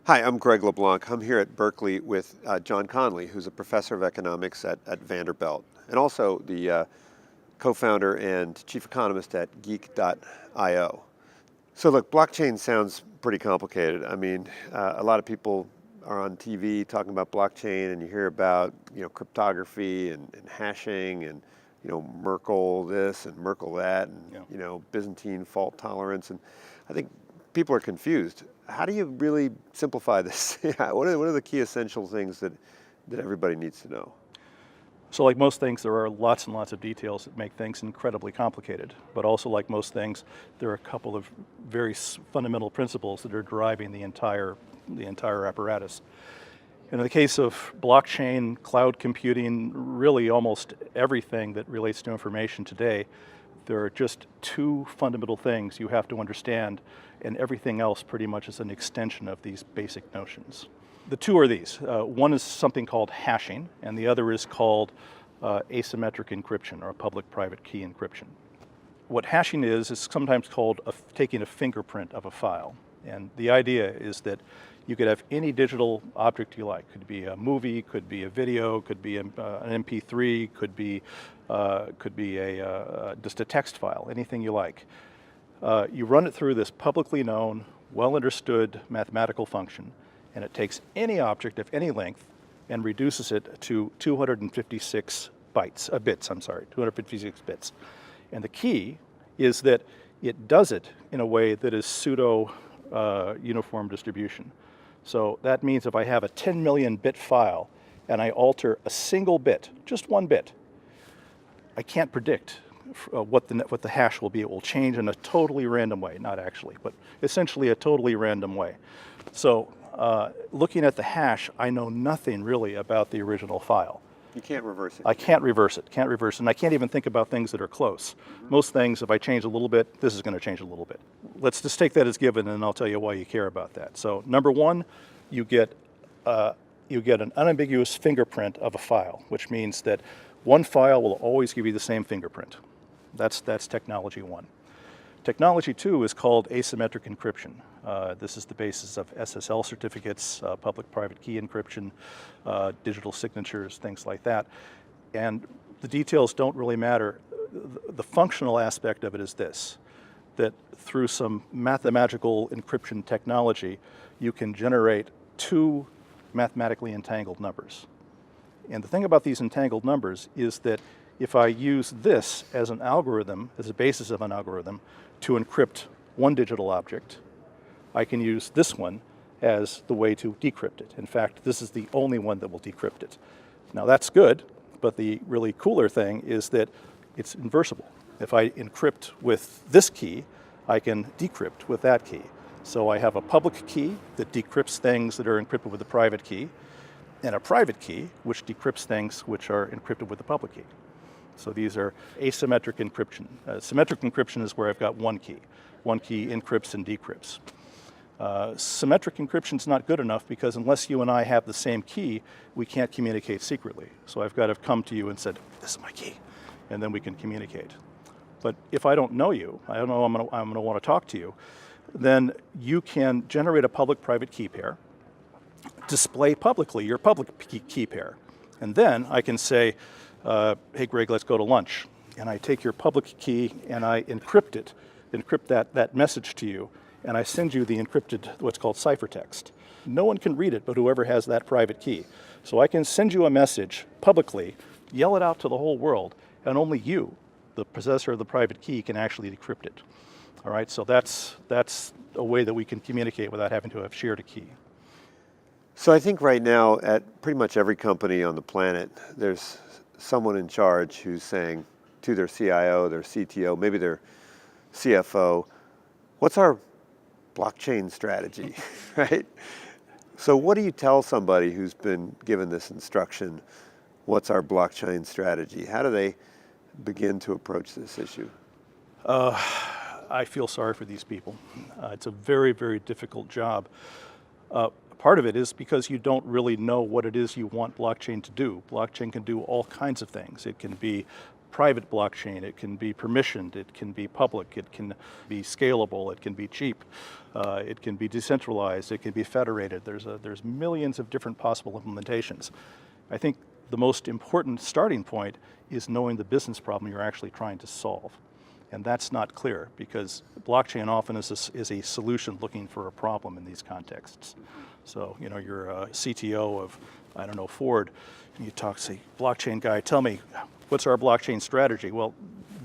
Hi, I'm Greg LeBlanc. I'm here at Berkeley with John Conley, who's a professor of economics at Vanderbilt, and also the co-founder and chief economist at Geek.io. So look, blockchain sounds pretty complicated. I mean, a lot of people are on TV talking about blockchain, and you hear about cryptography and hashing and Merkle this and Merkle that, and Byzantine fault tolerance, and I think people are confused. How do you really simplify this? What are the key essential things that everybody needs to know? So like most things, there are lots and lots of details that make things incredibly complicated. But also like most things, there are a couple of very fundamental principles that are driving the entire apparatus. In the case of blockchain, cloud computing, really almost everything that relates to information today, there are just two fundamental things you have to understand, and everything else pretty much is an extension of these basic notions. The two are these. One is something called hashing, and the other is called asymmetric encryption, or public-private key encryption. What hashing is sometimes called taking a fingerprint of a file. And the idea is that you could have any digital object you like. Could be a movie, could be a video, could be an MP3, could be just a text file, anything you like. You run it through this publicly known, well understood mathematical function, and it takes any object of any length and reduces it to 256 bits. 256 bits. And the key is that it does it in a way that is pseudo uniform distribution. So that means if I have a 10 million bit file and I alter a single bit, just one bit, I can't predict what the hash will be. It will change in a totally random way, not actually, but essentially a totally random way. So looking at the hash, I know nothing really about the original file. You can't reverse it. I can't reverse it, and I can't even think about things that are close. Most things, if I change a little bit, this is going to change a little bit. Let's just take that as given, and I'll tell you why you care about that. So number one, you get an unambiguous fingerprint of a file, which means that one file will always give you the same fingerprint. That's technology one. Technology two is called asymmetric encryption. This is the basis of SSL certificates, public-private key encryption, digital signatures, things like that. And the details don't really matter. The functional aspect of it is this, that through some mathematical encryption technology, you can generate two mathematically entangled numbers. And the thing about these entangled numbers is that if I use this as an algorithm, as a basis of an algorithm, to encrypt one digital object, I can use this one as the way to decrypt it. In fact, this is the only one that will decrypt it. Now that's good, but the really cooler thing is that it's inversible. If I encrypt with this key, I can decrypt with that key. So I have a public key that decrypts things that are encrypted with a private key, and a private key which decrypts things which are encrypted with a public key. So these are asymmetric encryption. Symmetric encryption is where I've got one key. One key encrypts and decrypts. Symmetric encryption is not good enough because unless you and I have the same key, we can't communicate secretly. So I've got to come to you and said, this is my key, and then we can communicate. But if I don't know you, I don't know I'm going to want to talk to you, then you can generate a public-private key pair, display publicly your public key pair, and then I can say, hey Greg, let's go to lunch. And I take your public key and I encrypt that message to you, and I send you the encrypted, what's called ciphertext. No one can read it but whoever has that private key. So I can send you a message publicly, yell it out to the whole world, and only you, the possessor of the private key, can actually decrypt it. All right, so that's a way that we can communicate without having to have shared a key. So I think right now at pretty much every company on the planet, there's someone in charge who's saying to their CIO, their CTO, maybe their CFO, what's our blockchain strategy, right? So what do you tell somebody who's been given this instruction, what's our blockchain strategy? How do they begin to approach this issue? I feel sorry for these people. It's a very, very difficult job. Part of it is because you don't really know what it is you want blockchain to do. Blockchain can do all kinds of things. It can be private blockchain, it can be permissioned, it can be public, it can be scalable, it can be cheap, it can be decentralized, it can be federated. There's millions of different possible implementations. I think the most important starting point is knowing the business problem you're actually trying to solve. And that's not clear, because blockchain often is a solution looking for a problem in these contexts. So, you know, you're a CTO of, I don't know, Ford, and you talk, say, blockchain guy, tell me, what's our blockchain strategy? Well,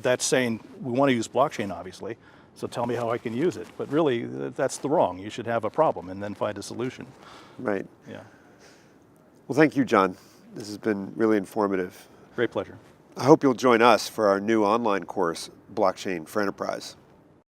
that's saying we want to use blockchain, obviously, so tell me how I can use it. But really, that's the wrong. You should have a problem and then find a solution. Right. Yeah. Well, thank you, John. This has been really informative. Great pleasure. I hope you'll join us for our new online course, Blockchain for Enterprise.